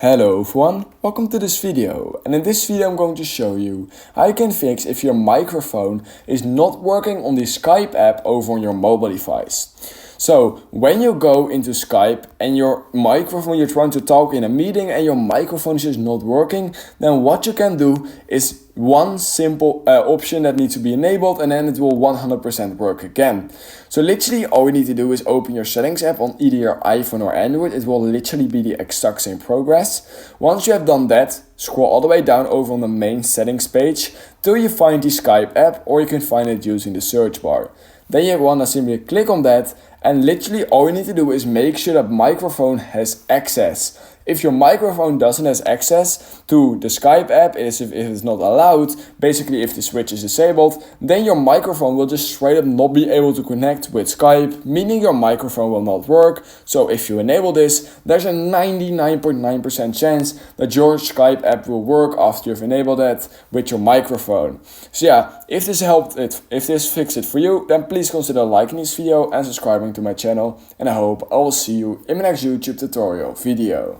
Hello everyone, welcome to this video, and in this video I'm going to show you how you can fix if your microphone is not working on the Skype app over on your mobile device. So when you go into Skype and your microphone, you're trying to talk in a meeting and your microphone is just not working, then what you can do is one simple option that needs to be enabled, and then it will 100% work again. So literally all you need to do is open your settings app on either your iPhone or Android. It will literally be the exact same progress. Once you have done that, scroll all the way down over on the main settings page till you find the Skype app, or you can find it using the search bar. Then you want to simply click on that, and literally all you need to do is make sure that microphone has access. If your microphone doesn't have access to the Skype app, if it's not allowed, basically if the switch is disabled, then your microphone will just straight up not be able to connect with Skype, meaning your microphone will not work. So if you enable this, there's a 99.9% chance that your Skype app will work after you've enabled that with your microphone. So yeah, if this fixed it for you, then please consider liking this video and subscribing to my channel, and I hope I will see you in my next YouTube tutorial video.